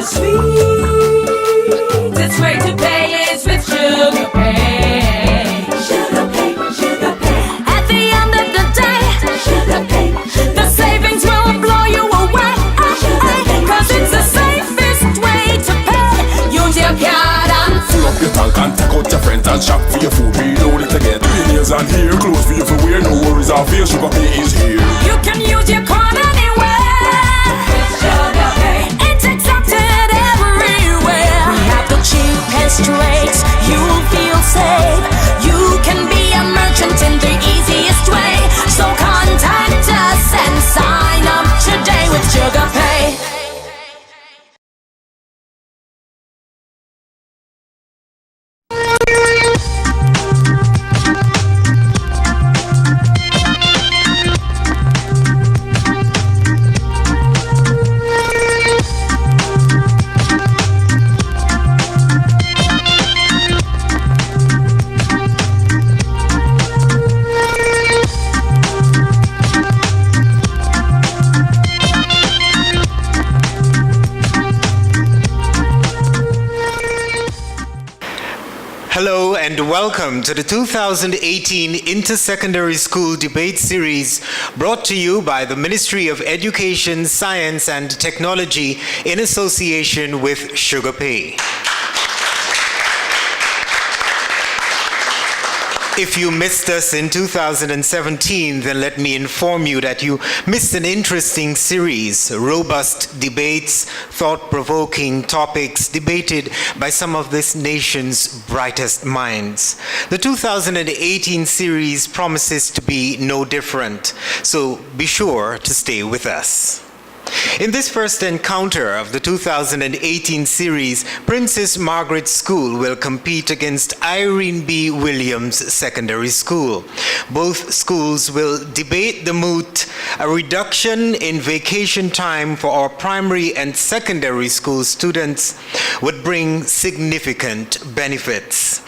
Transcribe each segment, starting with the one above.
sweetest way to pay is with SugaPay. SugaPay, SugaPay. At the end of the day, SugaPay, the savings will blow you away. Cause it's the safest way to pay. Use your card and fill up your tank and take out your friends and shop for your food. Reload it again. Nails and hair, clothes for you for wear. No worries, our fear. SugaPay is here. You can use your card anywhere. SugaPay. It's accepted everywhere. We have the cheapest rates. You'll feel safe. You can be a merchant in the easiest way. So contact us and sign up today with SugaPay. Hello and welcome to the 2018 Inter-Secondary School Debate Series brought to you by the Ministry of Education, Science and Technology in association with SugaPay. If you missed us in 2017, then let me inform you that you missed an interesting series, robust debates, thought-provoking topics debated by some of this nation's brightest minds. The 2018 series promises to be no different, so be sure to stay with us. In this first encounter of the 2018 series, Princess Margaret School will compete against Irene B. Williams Secondary School. Both schools will debate the moot, a reduction in vacation time for our primary and secondary school students would bring significant benefits.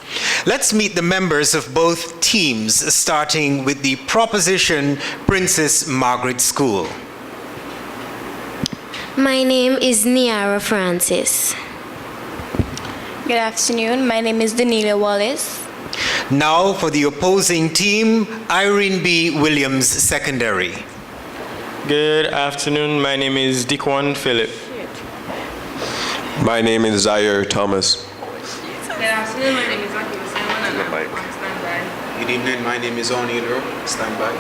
Let's meet the members of both teams, starting with the proposition Princess Margaret School. My name is Niara Francis. Good afternoon. My name is Danelia Wallace. Now for the opposing team, Irene B. Williams Secondary. Good afternoon. My name is Dickwan Philip. My name is Zaire Thomas. Good afternoon. My name is Akil Simon and I'm on standby. Good evening. My name is O'Neill. Standby.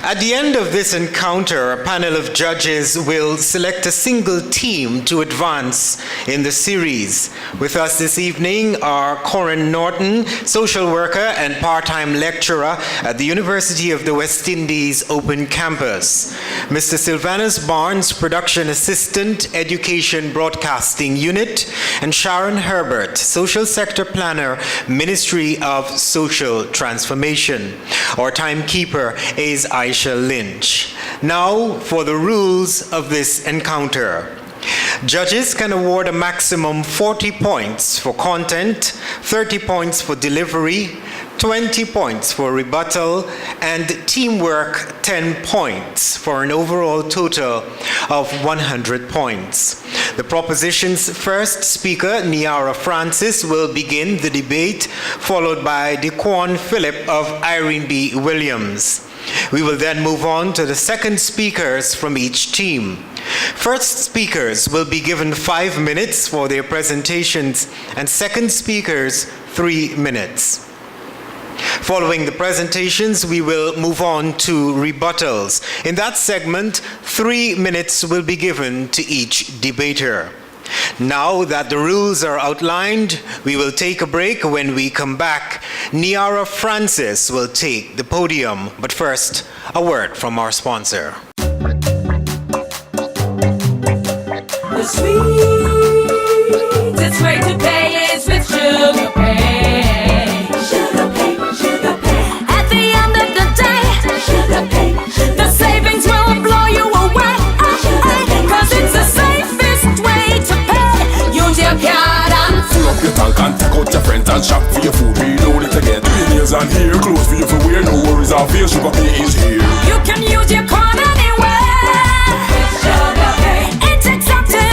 At the end of this encounter, a panel of judges will select a single team to advance in the series. With us this evening are Corin Norton, social worker and part-time lecturer at the University of the West Indies Open Campus, Mr. Sylvanus Barnes, production assistant, education broadcasting unit, and Sharon Herbert, social sector planner, Ministry of Social Transformation. Our timekeeper is Aisha Lynch. Now for the rules of this encounter. Judges can award a maximum 40 points for content, 30 points for delivery, 20 points for rebuttal, and teamwork 10 points for an overall total of 100 points. The proposition's first speaker, Niara Francis, will begin the debate, followed by Daquan Phillip of Irene B. Williams. We will then move on to the second speakers from each team. First speakers will be given 5 minutes for their presentations, and second speakers 3 minutes. Following the presentations, we will move on to rebuttals. In that segment, 3 minutes will be given to each debater. Now that the rules are outlined, we will take a break. When we come back, Niara Francis will take the podium. But first, a word from our sponsor. The sweetest way to pay is with SugaPay. SugaPay, SugaPay. At the end of the day, SugaPay, the savings will blow you away. Cause it's the safest way to pay. Use your card and fill up your tank and take out your friends and shop for your food. Reload it again. Nails and hair, clothes for you for wear. No worries, our fear. SugaPay is here. you can use your card anywhere. SugaPay, it's accepted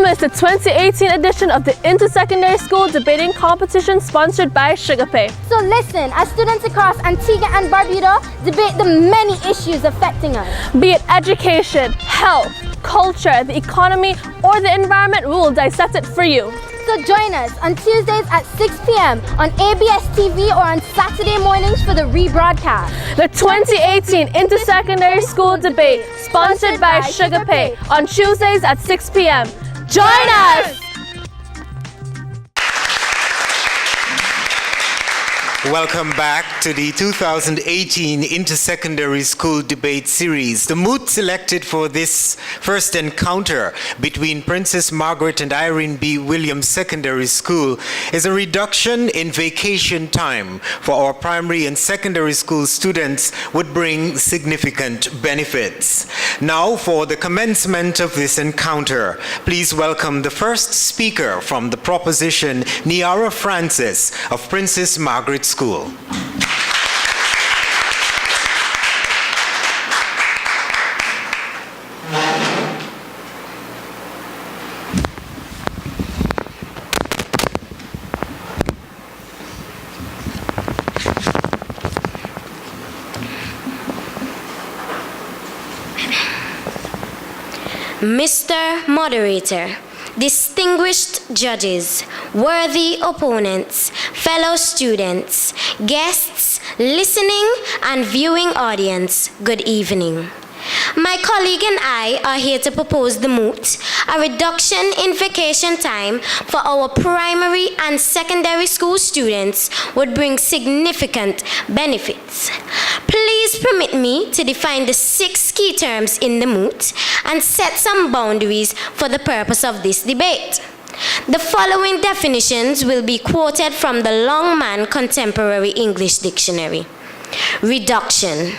miss the 2018 edition of the Intersecondary School Debating Competition sponsored by SugaPay. So listen, as students across Antigua and Barbuda debate the many issues affecting us. Be it education, health, culture, the economy, or the environment, we will dissect it for you. So join us on Tuesdays at 6 p.m. on ABS TV or on Saturday mornings for the rebroadcast. The 2018 Intersecondary School Debate, sponsored by SugaPay, on Tuesdays at 6 p.m. Join us! Welcome back to the 2018 Intersecondary School Debate Series. The moot selected for this first encounter between Princess Margaret and Irene B. Williams Secondary School is a reduction in vacation time for our primary and secondary school students would bring significant benefits. Now for the commencement of this encounter, please welcome the first speaker from the proposition, Niara Francis of Princess Margaret School. Mr. Moderator, distinguished judges, worthy opponents, fellow students, guests, listening and viewing audience, good evening. My colleague and I are here to propose the moot, a reduction in vacation time for our primary and secondary school students would bring significant benefits. Please permit me to define the 6 key terms in the moot and set some boundaries for the purpose of this debate. The following definitions will be quoted from the Longman Contemporary English Dictionary. Reduction.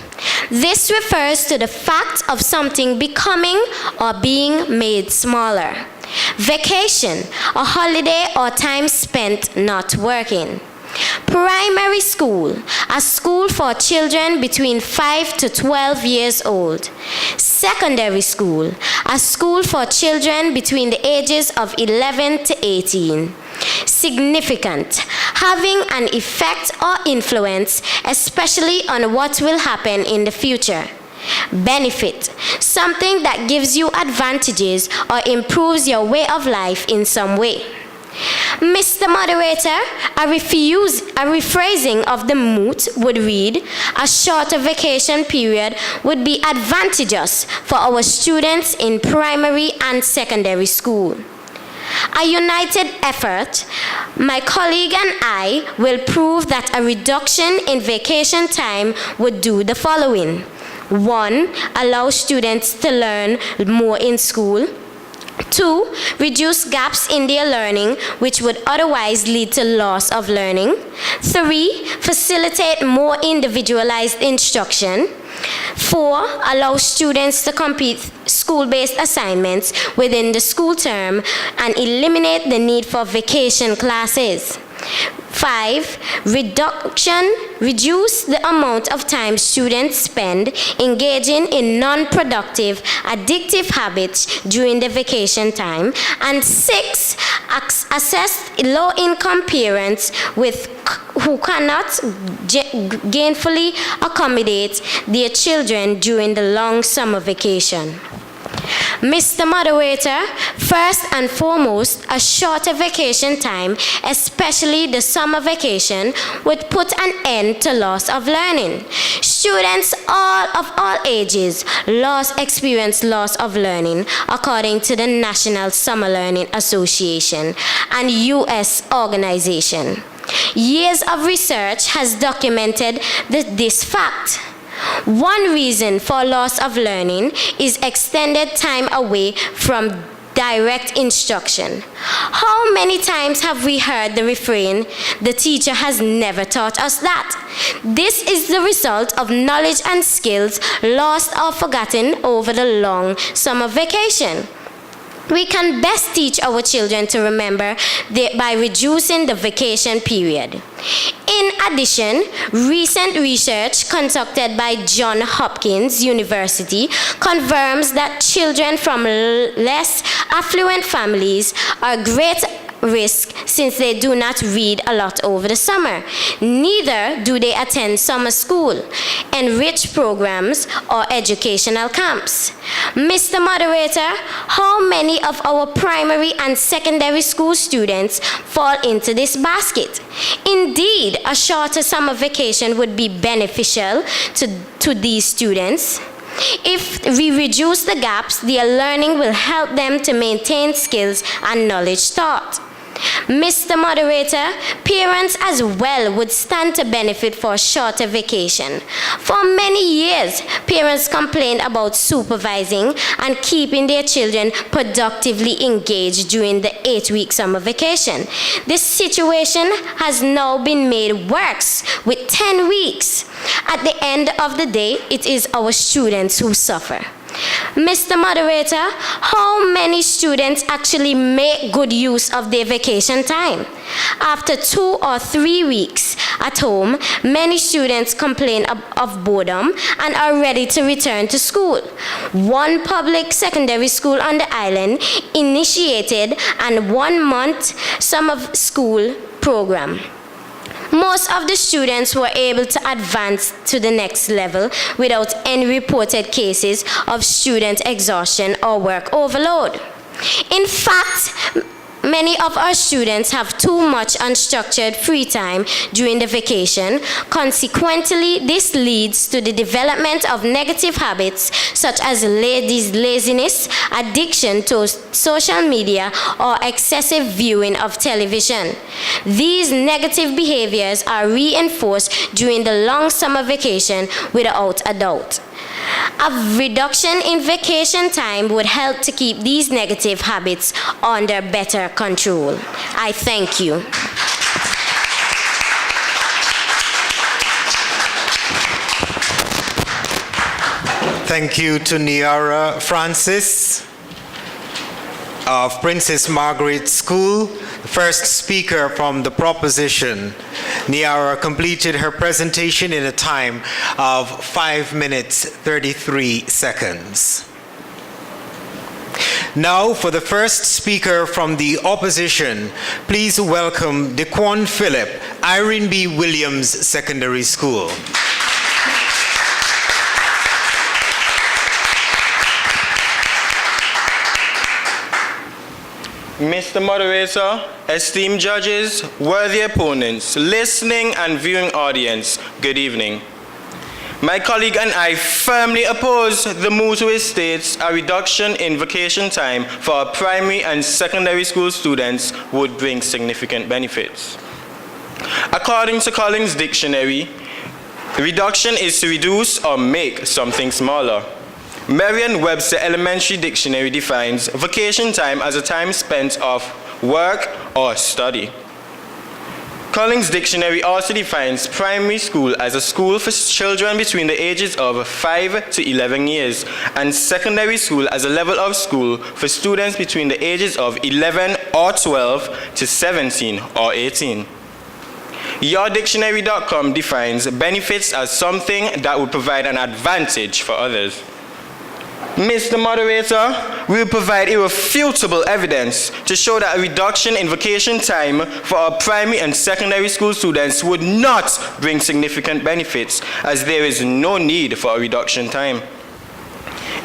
This refers to the fact of something becoming or being made smaller. Vacation, a holiday or time spent not working. Primary school, a school for children between 5 to 12 years old. Secondary school, a school for children between the ages of 11 to 18. Significant, having an effect or influence, especially on what will happen in the future. Benefit, something that gives you advantages or improves your way of life in some way. Mr. Moderator, a rephrasing of the moot would read, a shorter vacation period would be advantageous for our students in primary and secondary school. A united effort, my colleague and I will prove that a reduction in vacation time would do the following. 1. Allow students to learn more in school. 2. Reduce gaps in their learning, which would otherwise lead to loss of learning. 3. Facilitate more individualized instruction. 4. Allow students to complete school-based assignments within the school term and eliminate the need for vacation classes. 5. Reduce the amount of time students spend engaging in non-productive, addictive habits during the vacation time. And 6. Assess low-income parents who cannot gainfully accommodate their children during the long summer vacation. Mr. Moderator, first and foremost, a shorter vacation time, especially the summer vacation, would put an end to loss of learning. Students of all ages experience loss of learning, according to the National Summer Learning Association, an U.S. organization. Years of research has documented this fact. One reason for loss of learning is extended time away from direct instruction. How many times have we heard the refrain, "The teacher has never taught us that"? This is the result of knowledge and skills lost or forgotten over the long summer vacation. We can best teach our children to remember by reducing the vacation period. In addition, recent research conducted by Johns Hopkins University confirms that children from less affluent families are great risk since they do not read a lot over the summer. Neither do they attend summer school, enriched programs, or educational camps. Mr. Moderator, how many of our primary and secondary school students fall into this basket? Indeed, a shorter summer vacation would be beneficial to these students. If we reduce the gaps, their learning will help them to maintain skills and knowledge taught. Mr. Moderator, parents as well would stand to benefit for a shorter vacation. For many years, parents complained about supervising and keeping their children productively engaged during the 8-week summer vacation. This situation has now been made worse with 10 weeks. At the end of the day, it is our students who suffer. Mr. Moderator, how many students actually make good use of their vacation time? After 2 or 3 weeks at home, many students complain of boredom and are ready to return to school. One public secondary school on the island initiated a 1-month summer school program. Most of the students were able to advance to the next level without any reported cases of student exhaustion or work overload. In fact, many of our students have too much unstructured free time during the vacation. Consequently, this leads to the development of negative habits such as laziness, addiction to social media, or excessive viewing of television. These negative behaviors are reinforced during the long summer vacation without a doubt. A reduction in vacation time would help to keep these negative habits under better control. I thank you. Thank you to Niara Francis of Princess Margaret School, the first speaker from the proposition. Niara completed her presentation in a time of 5 minutes 33 seconds. Now for the first speaker from the opposition, please welcome Dequan Phillip, Irene B. Williams Secondary School. Mr. Moderator, esteemed judges, worthy opponents, listening and viewing audience, good evening. My colleague and I firmly oppose the move to state a reduction in vacation time for our primary and secondary school students would bring significant benefits. According to Collins Dictionary, reduction is to reduce or make something smaller. Merriam-Webster Elementary Dictionary defines vacation time as a time spent off work or study. Collins Dictionary also defines primary school as a school for children between the ages of 5 to 11 years, and secondary school as a level of school for students between the ages of 11 or 12 to 17 or 18. YourDictionary.com defines benefits as something that would provide an advantage for others. Mr. Moderator, we will provide irrefutable evidence to show that a reduction in vacation time for our primary and secondary school students would not bring significant benefits, as there is no need for a reduction time.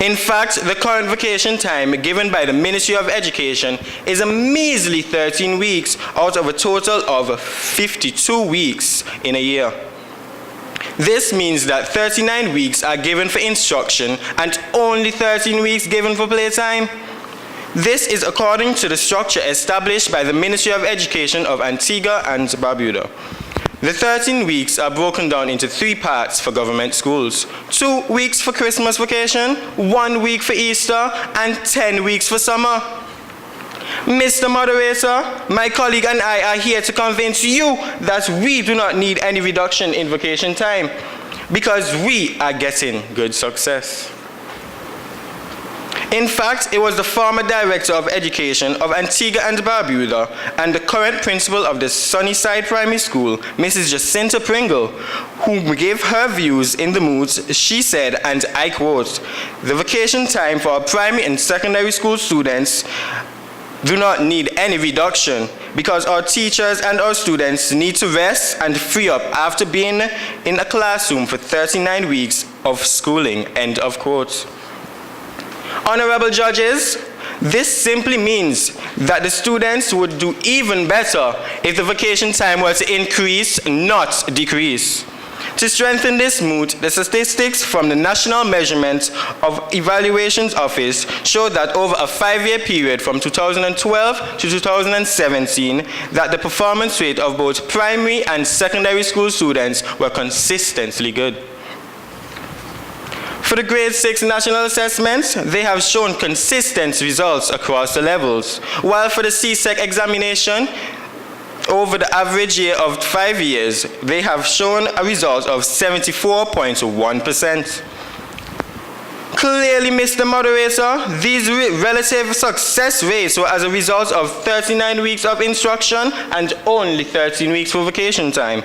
In fact, the current vacation time given by the Ministry of Education is a measly 13 weeks out of a total of 52 weeks in a year. This means that 39 weeks are given for instruction and only 13 weeks given for playtime. This is according to the structure established by the Ministry of Education of Antigua and Barbuda. The 13 weeks are broken down into 3 parts for government schools: 2 weeks for Christmas vacation, 1 week for Easter, and 10 weeks for summer. Mr. Moderator, my colleague and I are here to convince you that we do not need any reduction in vacation time because we are getting good success. In fact, it was the former Director of Education of Antigua and Barbuda and the current principal of the Sunnyside Primary School, Mrs. Jacinta Pringle, who gave her views in the moods. She said, and I quote, "The vacation time for our primary and secondary school students do not need any reduction because our teachers and our students need to rest and free up after being in a classroom for 39 weeks of schooling," end of quote. Honorable judges, this simply means that the students would do even better if the vacation time were to increase, not decrease. To strengthen this mood, the statistics from the National Measurement of Evaluations Office show that over a 5-year period from 2012 to 2017, that the performance rate of both primary and secondary school students were consistently good. For the grade 6 national assessments, they have shown consistent results across the levels, while for the CSEC examination, over the average year of 5 years, they have shown a result of 74.1%. Clearly, Mr. Moderator, these relative success rates were as a result of 39 weeks of instruction and only 13 weeks for vacation time.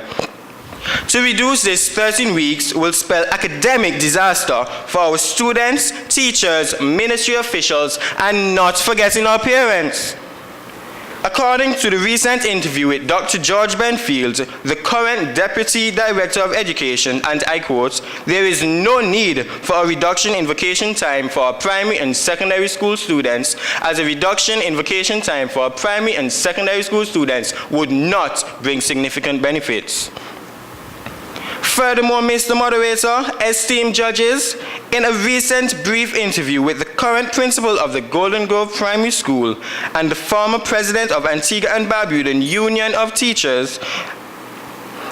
To reduce this 13 weeks will spell academic disaster for our students, teachers, ministry officials, and not forgetting our parents. According to the recent interview with Dr. George Benfield, the current Deputy Director of Education, and I quote, "There is no need for a reduction in vacation time for our primary and secondary school students, as a reduction in vacation time for our primary and secondary school students would not bring significant benefits." Furthermore, Mr. Moderator, esteemed judges, in a recent brief interview with the current principal of the Golden Grove Primary School and the former president of Antigua and Barbuda Union of Teachers,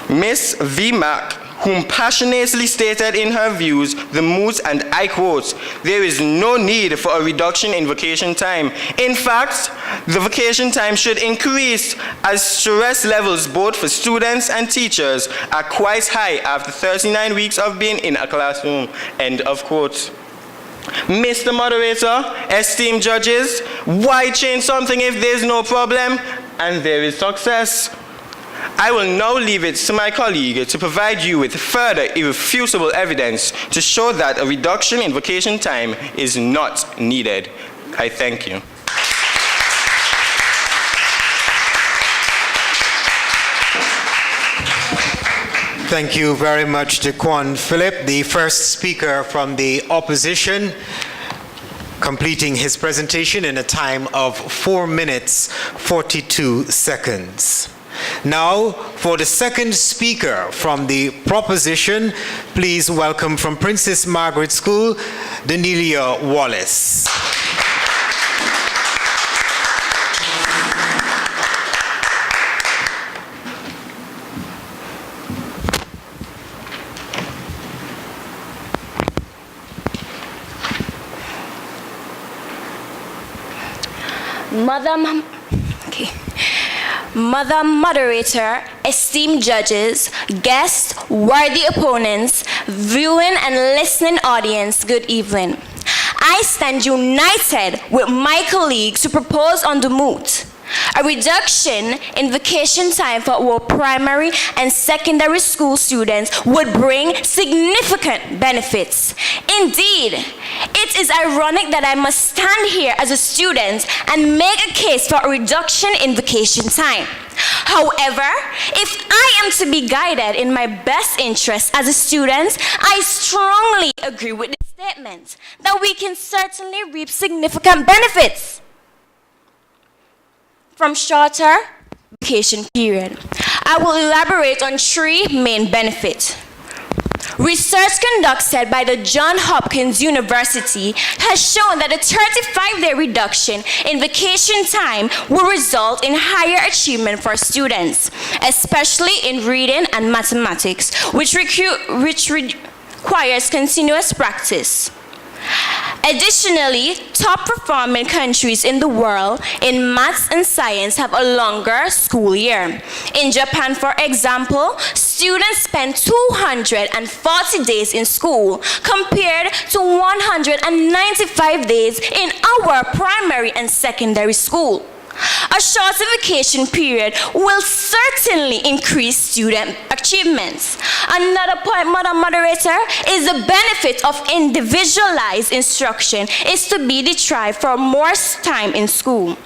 Miss V. Mack, whom passionately stated in her views the moods, and I quote, "There is no need for a reduction in vacation time. In fact, the vacation time should increase as stress levels both for students and teachers are quite high after 39 weeks of being in a classroom," end of quote. Mr. Moderator, esteemed judges, why change something if there's no problem and there is success? I will now leave it to my colleague to provide you with further irrefutable evidence to show that a reduction in vacation time is not needed. I thank you. Thank you very much, Jaquan Phillip, the first speaker from the opposition, completing his presentation in a time of 4 minutes, 42 seconds. Now, for the second speaker from the proposition, please welcome from Princess Margaret School, Danelia Wallace. Mother Moderator, esteemed judges, guests, worthy opponents, viewing and listening audience, good evening. I stand united with my colleagues to propose on the moot a reduction in vacation time for our primary and secondary school students would bring significant benefits. Indeed, it is ironic that I must stand here as a student and make a case for a reduction in vacation time. However, if I am to be guided in my best interest as a student, I strongly agree with the statement that we can certainly reap significant benefits from shorter vacation period. I will elaborate on 3 main benefits. Research conducted by the Johns Hopkins University has shown that a 35-day reduction in vacation time will result in higher achievement for students, especially in reading and mathematics, which requires continuous practice. Additionally, top-performing countries in the world in maths and science have a longer school year. In Japan, for example, students spend 240 days in school compared to 195 days in our primary and secondary school. A shorter vacation period will certainly increase student achievements. Another point, Madam Moderator, is the benefit of individualized instruction is to be deprived for more time in school.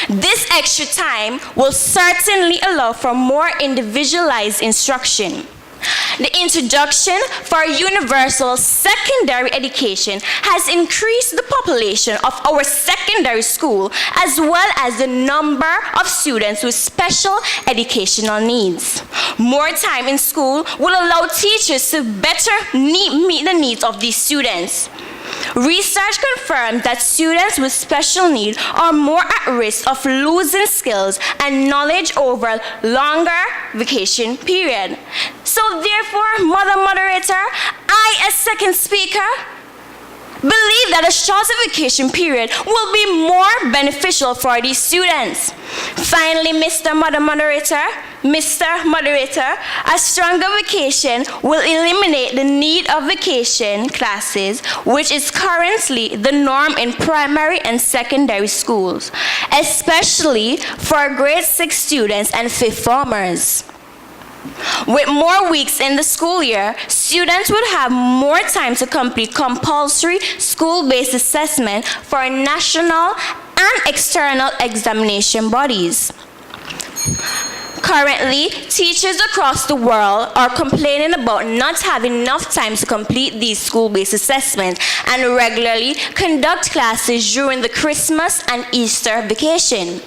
This extra time will certainly allow for more individualized instruction. The introduction for universal secondary education has increased the population of our secondary school as well as the number of students with special educational needs. More time in school will allow teachers to better meet the needs of these students. Research confirms that students with special needs are more at risk of losing skills and knowledge over longer vacation period. So therefore, Madam Moderator, I, as second speaker, believe that a shorter vacation period will be more beneficial for these students. Finally, Mr. Moderator, a stronger vacation will eliminate the need of vacation classes, which is currently the norm in primary and secondary schools, especially for grade 6 students and 5th formers. With more weeks in the school year, students would have more time to complete compulsory school-based assessment for national and external examination bodies. Currently, teachers across the world are complaining about not having enough time to complete these school-based assessments and regularly conduct classes during the Christmas and Easter vacation.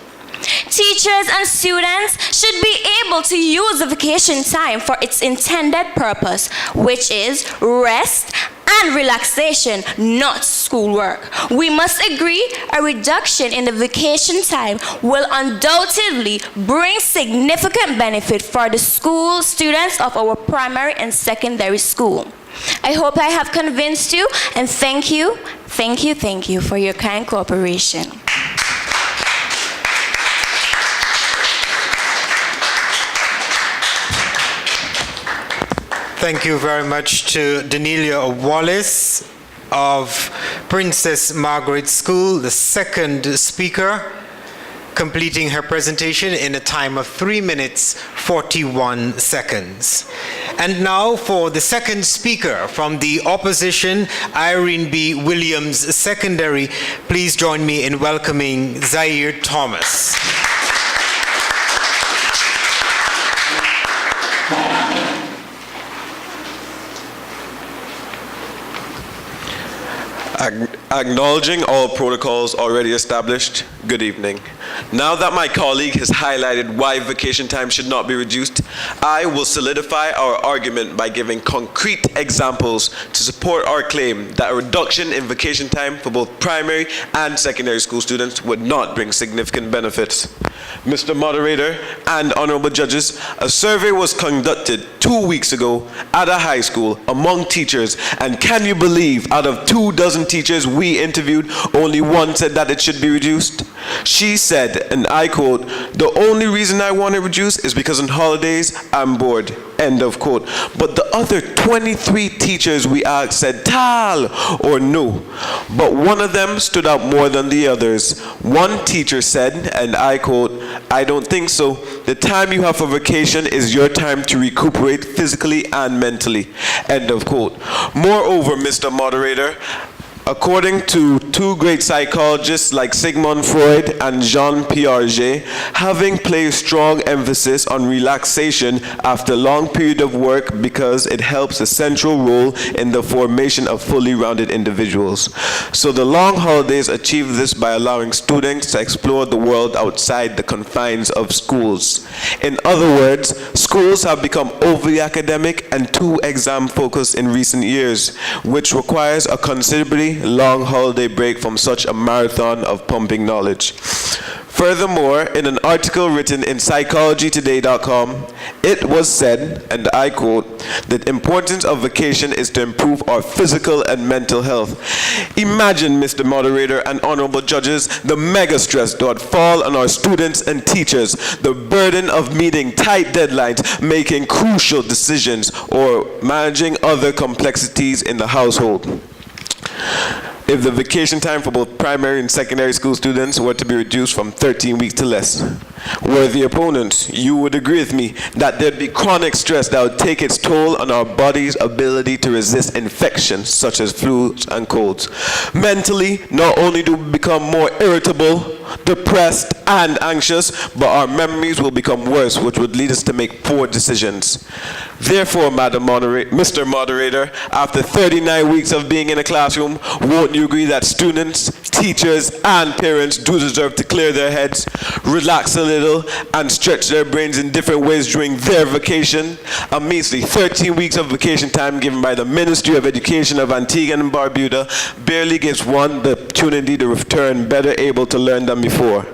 Teachers and students should be able to use the vacation time for its intended purpose, which is rest and relaxation, not schoolwork. We must agree a reduction in the vacation time will undoubtedly bring significant benefit for the school students of our primary and secondary school. I hope I have convinced you, and thank you for your kind cooperation. Thank you very much to Danelia Wallace of Princess Margaret School, the second speaker, completing her presentation in a time of 3 minutes, 41 seconds. And now for the second speaker from the opposition, Irene B. Williams Secondary. Please join me in welcoming Zaire Thomas. Acknowledging all protocols already established, good evening. Now that my colleague has highlighted why vacation time should not be reduced, I will solidify our argument by giving concrete examples to support our claim that a reduction in vacation time for both primary and secondary school students would not bring significant benefits. Mr. Moderator and honorable judges, a survey was conducted 2 weeks ago at a high school among teachers, and can you believe out of 24 teachers we interviewed, only one said that it should be reduced? She said, and I quote, "The only reason I want it reduced is because on holidays I'm bored," end of quote. But the other 23 teachers we asked said tal or no. But one of them stood out more than the others. One teacher said, and I quote, "I don't think so. The time you have for vacation is your time to recuperate physically and mentally," end of quote. Moreover, Mr. Moderator, according to two great psychologists like Sigmund Freud and Jean Piaget, having placed strong emphasis on relaxation after a long period of work because it helps a central role in the formation of fully rounded individuals. So the long holidays achieve this by allowing students to explore the world outside the confines of schools. In other words, schools have become overly academic and too exam focused in recent years, which requires a considerably long holiday break from such a marathon of pumping knowledge. Furthermore, in an article written in psychologytoday.com, it was said, and I quote, "The importance of vacation is to improve our physical and mental health." Imagine, Mr. Moderator and honorable judges, the mega stress that would fall on our students and teachers, the burden of meeting tight deadlines, making crucial decisions, or managing other complexities in the household. If the vacation time for both primary and secondary school students were to be reduced from 13 weeks to less. Worthy opponents, you would agree with me that there'd be chronic stress that would take its toll on our body's ability to resist infections such as flus and colds. Mentally, not only do we become more irritable, depressed, and anxious, but our memories will become worse, which would lead us to make poor decisions. Therefore, Mr. Moderator, after 39 weeks of being in a classroom, won't you agree that students, teachers, and parents do deserve to clear their heads, relax a little, and stretch their brains in different ways during their vacation? A measly 13 weeks of vacation time given by the Ministry of Education of Antigua and Barbuda barely gives one the opportunity to return better able to learn than before.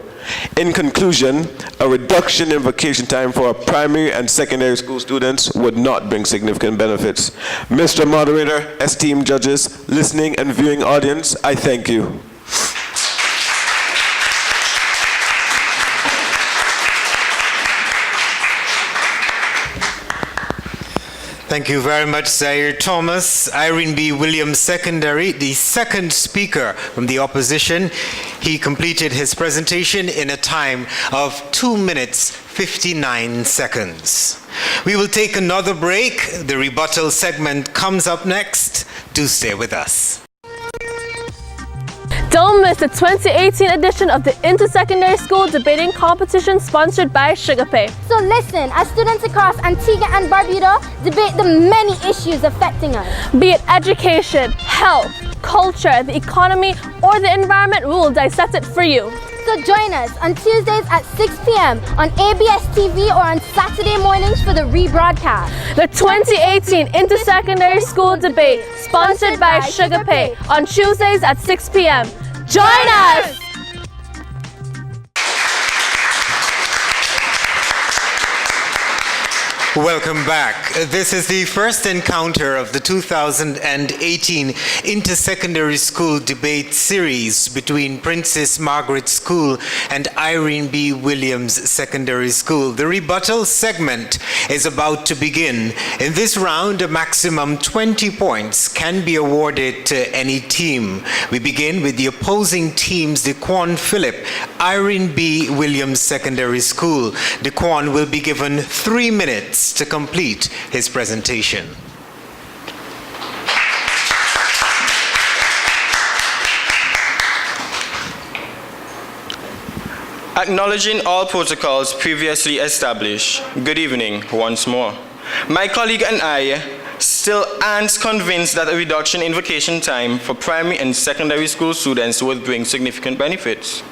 In conclusion, a reduction in vacation time for our primary and secondary school students would not bring significant benefits. Mr. Moderator, esteemed judges, listening and viewing audience, I thank you. Thank you very much, Zaire Thomas. Irene B. Williams Secondary, the second speaker from the opposition. He completed his presentation in a time of 2 minutes, 59 seconds. We will take another break. The rebuttal segment comes up next. Do stay with us. Don't miss the 2018 edition of the Intersecondary School Debating Competition sponsored by SugaPay. So listen, as students across Antigua and Barbuda debate the many issues affecting us. Be it education, health, culture, the economy, or the environment, we will dissect it for you. So join us on Tuesdays at 6 p.m. on ABS TV or on Saturday mornings for the rebroadcast. The 2018 Intersecondary School Debate, sponsored by SugaPay, on Tuesdays at 6 p.m. Join us! Welcome back. This is the first encounter of the 2018 Intersecondary School Debate Series between Princess Margaret School and Irene B. Williams Secondary School. The rebuttal segment is about to begin. In this round, a maximum 20 points can be awarded to any team. We begin with the opposing teams, Dequan Phillip, Irene B. Williams Secondary School. Dequan will be given 3 minutes to complete his presentation. Acknowledging all protocols previously established, good evening once more. My colleague and I still aren't convinced that a reduction in vacation time for primary and secondary school students would bring significant benefits.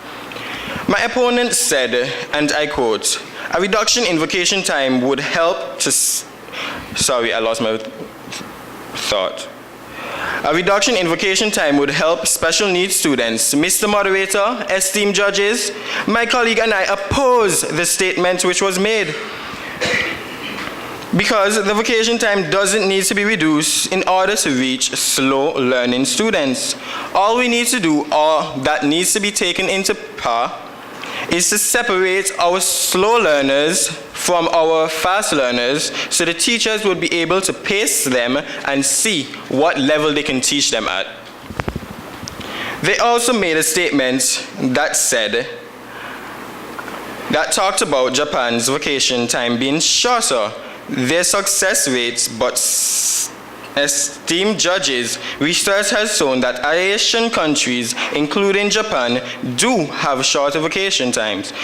My opponent said, and I quote, "A reduction in vacation time would help to..." Sorry, I lost my thought. "A reduction in vacation time would help special needs students." Mr. Moderator, esteemed judges, my colleague and I oppose the statement which was made, because the vacation time doesn't need to be reduced in order to reach slow learning students. All we need to do, or that needs to be taken into part, is to separate our slow learners from our fast learners so the teachers would be able to pace them and see what level they can teach them at. They also made a statement that talked about Japan's vacation time being shorter, their success rates, but esteemed judges, research has shown that Asian countries, including Japan, do have shorter vacation times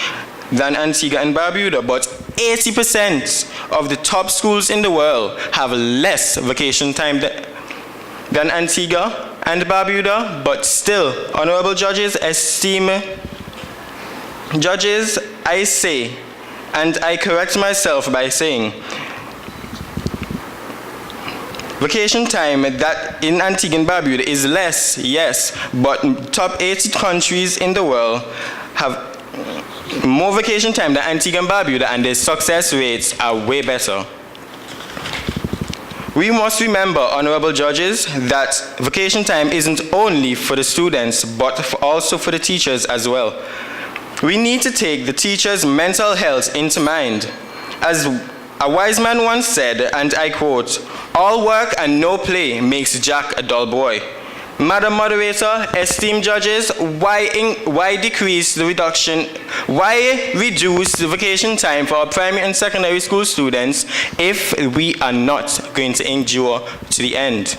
than Antigua and Barbuda, but 80% of the top schools in the world have less vacation time than Antigua and Barbuda. But still, honorable judges, esteemed judges, I say, and I correct myself by saying, vacation time that in Antigua and Barbuda is less, yes, but top 80 countries in the world have more vacation time than Antigua and Barbuda, and their success rates are way better. We must remember, honorable judges, that vacation time isn't only for the students, but also for the teachers as well. We need to take the teachers' mental health into mind. As a wise man once said, and I quote, "All work and no play makes Jack a dull boy." Madam Moderator, esteemed judges, why reduce the vacation time for our primary and secondary school students if we are not going to endure to the end?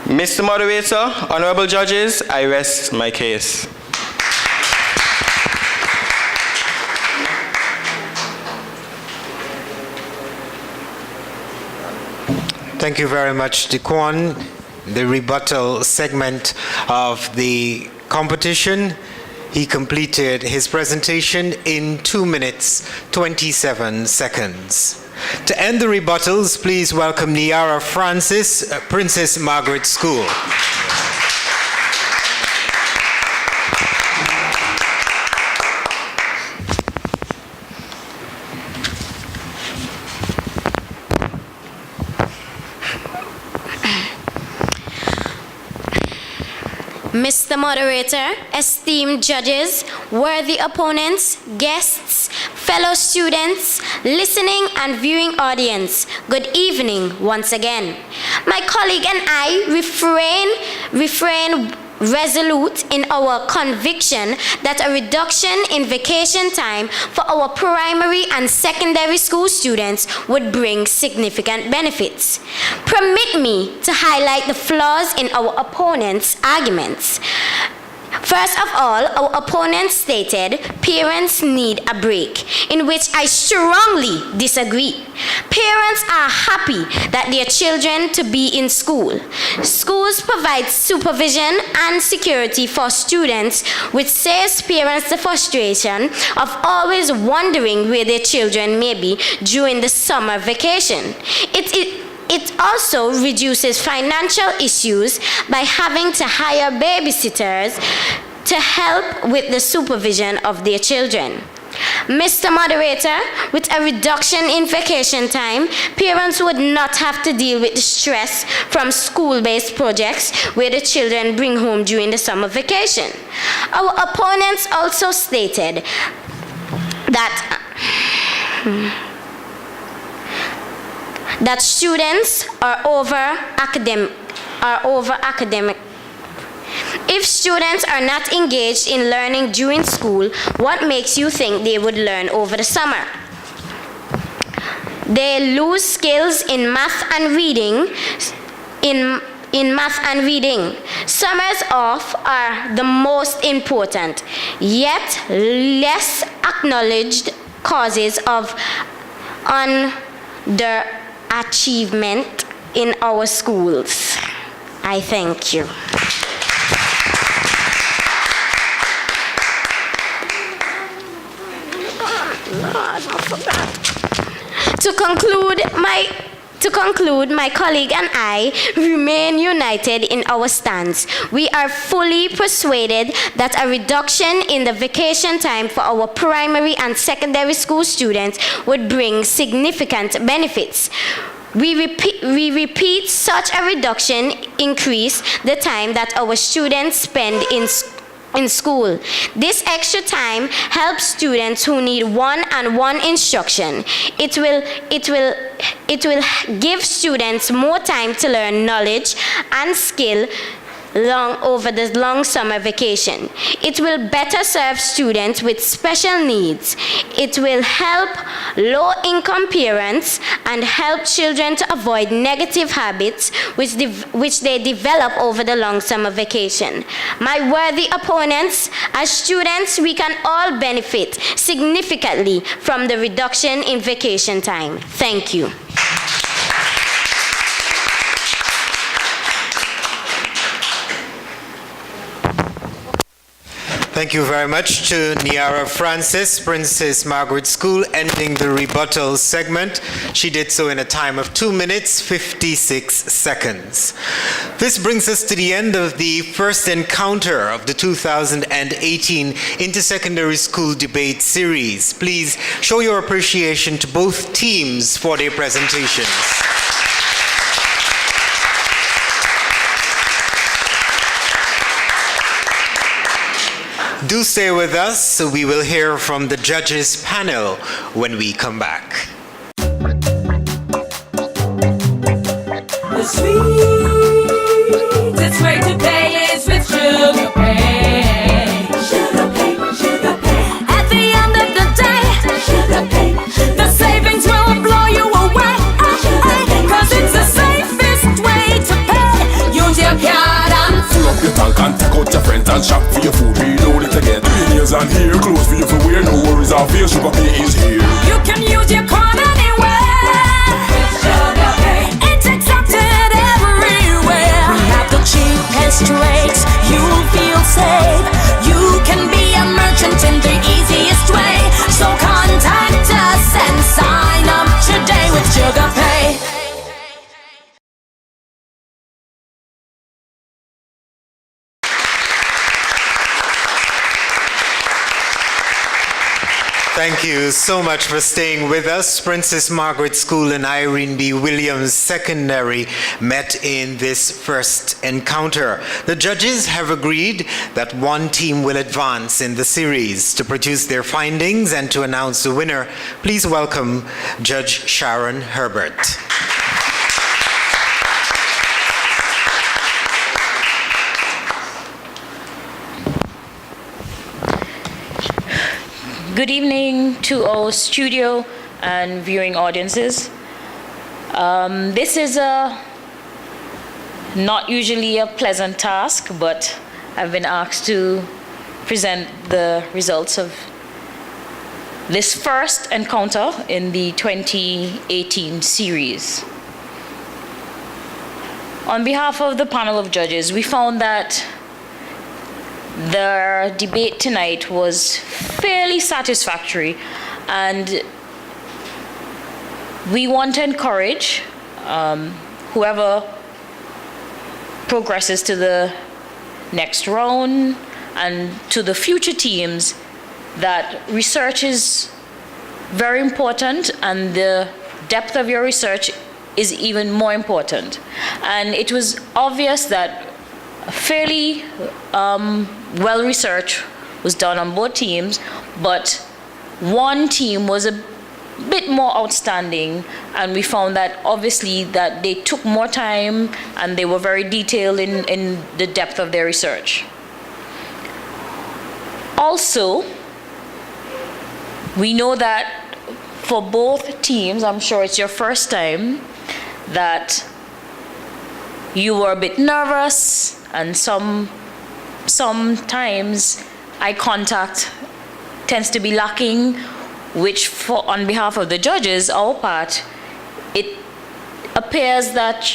Mr. Moderator, honorable judges, I rest my case. Thank you very much, Dequan. The rebuttal segment of the competition. He completed his presentation in 2 minutes, 27 seconds. To end the rebuttals, please welcome Niara Francis, Princess Margaret School. Mr. Moderator, esteemed judges, worthy opponents, guests, fellow students, listening and viewing audience, good evening once again. My colleague and I refrain resolute in our conviction that a reduction in vacation time for our primary and secondary school students would bring significant benefits. Permit me to highlight the flaws in our opponents' arguments. First of all, our opponent stated parents need a break, in which I strongly disagree. Parents are happy that their children to be in school. Schools provide supervision and security for students, which saves parents the frustration of always wondering where their children may be during the summer vacation. It also reduces financial issues by having to hire babysitters to help with the supervision of their children. Mr. Moderator, with a reduction in vacation time, parents would not have to deal with the stress from school-based projects where the children bring home during the summer vacation. Our opponents also stated that students are over academic. If students are not engaged in learning during school, what makes you think they would learn over the summer? They lose skills in math and reading. Summers off are the most important, yet less acknowledged causes of underachievement in our schools. I thank you. To conclude, my colleague and I remain united in our stance. We are fully persuaded that a reduction in the vacation time for our primary and secondary school students would bring significant benefits. We repeat such a reduction increase the time that our students spend in school. This extra time helps students who need one-on-one instruction. It will give students more time to learn knowledge and skill over the long summer vacation. It will better serve students with special needs. It will help low-income parents and help children to avoid negative habits which they develop over the long summer vacation. My worthy opponents, as students, we can all benefit significantly from the reduction in vacation time. Thank you. Thank you very much to Niara Francis, Princess Margaret School, ending the rebuttal segment. She did so in a time of 2 minutes, 56 seconds. This brings us to the end of the first encounter of the 2018 Intersecondary School Debate Series. Please show your appreciation to both teams for their presentations. Do stay with us, so we will hear from the judges panel when we come back. The sweetest way to pay is with SugaPay. SugaPay, SugaPay. At the end of the day, SugaPay. The savings will blow you away. Cause it's the safest way to pay. Use your card and Fill up your tank and take out your friends and shop for your food. Reload it again. Nails and hair, clothes for you for wear. No worries, our fear. SugaPay is here. you can use your card anywhere. With SugaPay. It's accepted everywhere. We have the cheapest rates, you'll feel safe. You can be a merchant in the easiest way. So contact us and sign up today with SugaPay. Thank you so much for staying with us. Princess Margaret School and Irene B. Williams Secondary met in this first encounter. The judges have agreed that one team will advance in the series. To produce their findings and to announce the winner, please welcome Judge Sharon Herbert. Good evening to our studio and viewing audiences. This is not usually a pleasant task, but I've been asked to present the results of this first encounter in the 2018 series. On behalf of the panel of judges, we found that the debate tonight was fairly satisfactory, and we want to encourage whoever progresses to the next round and to the future teams that research is very important, and the depth of your research is even more important. And it was obvious that fairly well research was done on both teams, but one team was a bit more outstanding, and we found that obviously that they took more time and they were very detailed in the depth of their research. Also, we know that for both teams, I'm sure it's your first time, that you were a bit nervous, and sometimes eye contact tends to be lacking, which on behalf of the judges, our part, it appears that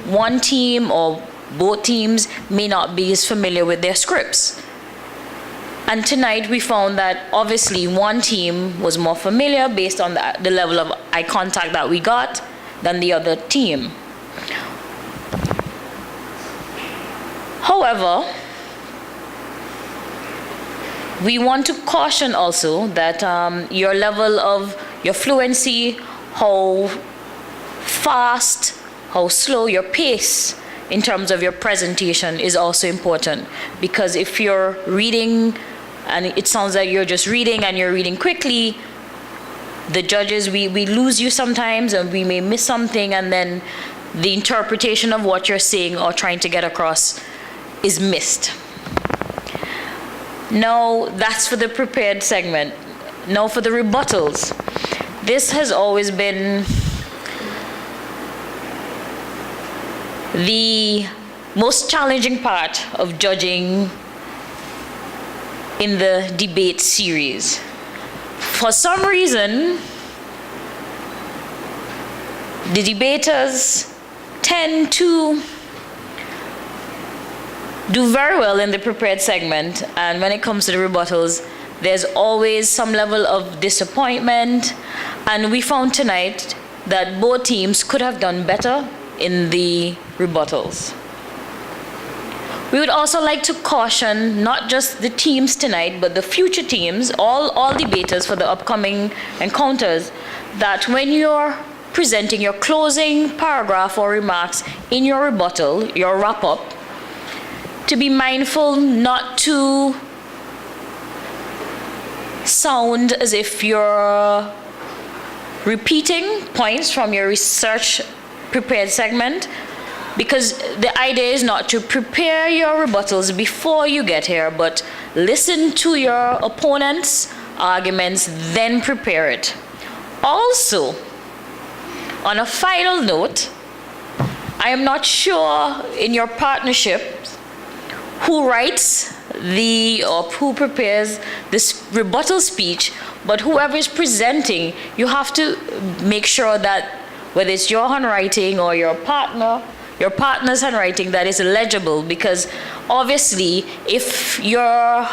one team or both teams may not be as familiar with their scripts. And tonight we found that obviously one team was more familiar based on the level of eye contact that we got than the other team. However, we want to caution also that your level of your fluency, how fast, how slow, your pace in terms of your presentation is also important. Because if you're reading and it sounds like you're just reading and you're reading quickly, the judges, we lose you sometimes and we may miss something, and then the interpretation of what you're saying or trying to get across is missed. Now, that's for the prepared segment. Now for the rebuttals. This has always been the most challenging part of judging in the debate series. For some reason, the debaters tend to do very well in the prepared segment, and when it comes to the rebuttals, there's always some level of disappointment, and we found tonight that both teams could have done better in the rebuttals. We would also like to caution not just the teams tonight, but the future teams, all debaters for the upcoming encounters, that when you're presenting your closing paragraph or remarks in your rebuttal, your wrap-up, to be mindful not to sound as if you're repeating points from your research prepared segment, because the idea is not to prepare your rebuttals before you get here, but listen to your opponent's arguments, then prepare it. Also, on a final note, I am not sure in your partnership who writes or who prepares this rebuttal speech, but whoever is presenting, you have to make sure that whether it's your handwriting or your partner's handwriting, that is legible, because obviously if you're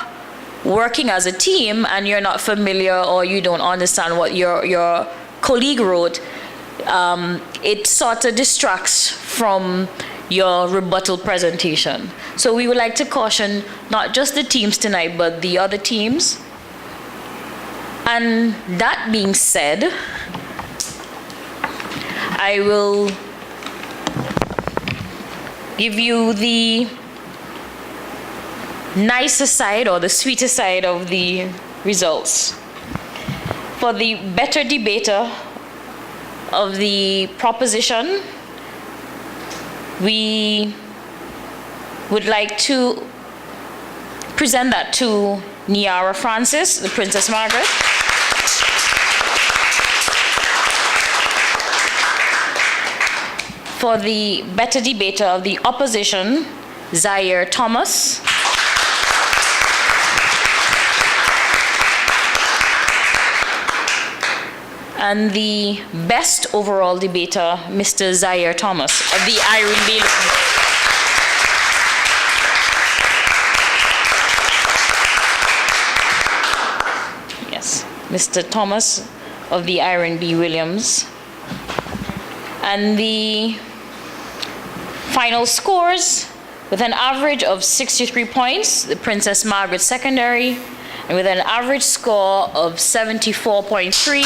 working as a team and you're not familiar or you don't understand what your colleague wrote, it sort of distracts from your rebuttal presentation. So we would like to caution not just the teams tonight, but the other teams. And that being said, I will give you the nicer side or the sweeter side of the results. For the better debater of the proposition, we would like to present that to Niara Francis, the Princess Margaret. For the better debater of the opposition, Zaire Thomas. And the best overall debater, Mr. Zaire Thomas of the Irene B. Yes, Mr. Thomas of the Irene B. Williams. And the final scores, with an average of 63 points, the Princess Margaret Secondary, and with an average score of 74.3,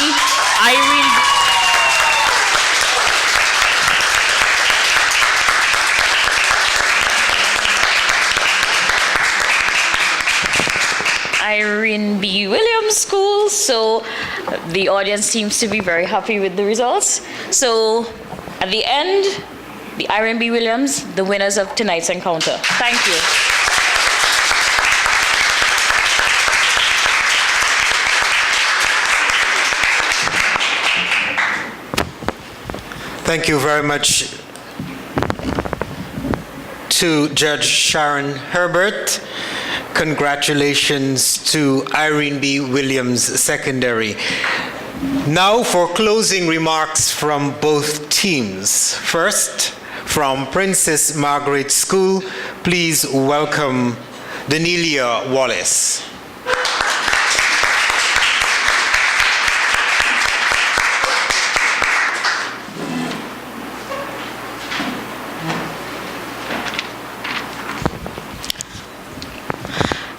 Irene B. Williams School. So the audience seems to be very happy with the results. So at the end, the Irene B. Williams, the winners of tonight's encounter. Thank you. Thank you very much to Judge Sharon Herbert. Congratulations to Irene B. Williams Secondary. Now for closing remarks from both teams. First, from Princess Margaret School, please welcome Danelia Wallace.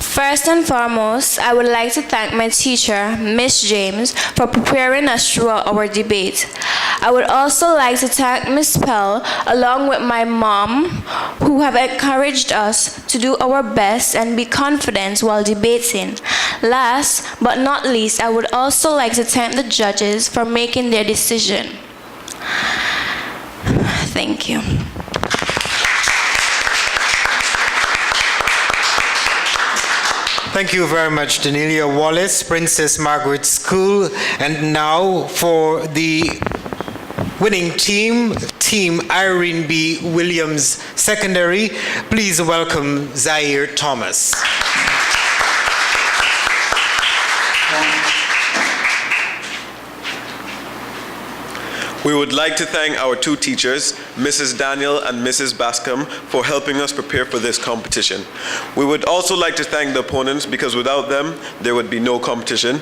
First and foremost, I would like to thank my teacher, Miss James, for preparing us throughout our debate. I would also like to thank Miss Pell, along with my mom, who have encouraged us to do our best and be confident while debating. Last but not least, I would also like to thank the judges for making their decision. Thank you. Thank you very much, Danelia Wallace, Princess Margaret School. And now for the winning team, Team Irene B. Williams Secondary, please welcome Zaire Thomas. We would like to thank our two teachers, Mrs. Daniel and Mrs. Bascom, for helping us prepare for this competition. We would also like to thank the opponents because without them, there would be no competition.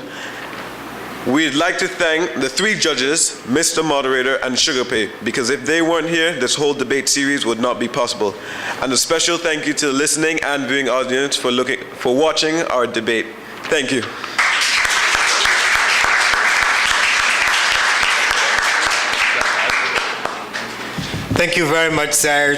We'd like to thank the three judges, Mr. Moderator and SugaPay, because if they weren't here, this whole debate series would not be possible. And a special thank you to the listening and viewing audience for watching our debate. Thank you. Thank you very much, Sir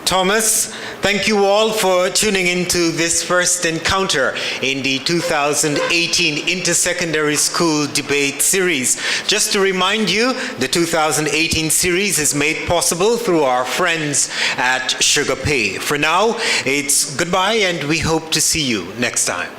Thomas. Thank you all for tuning into this first encounter in the 2018 Intersecondary School Debate Series. Just to remind you, the 2018 series is made possible through our friends at SugaPay. For now, it's goodbye and we hope to see you next time.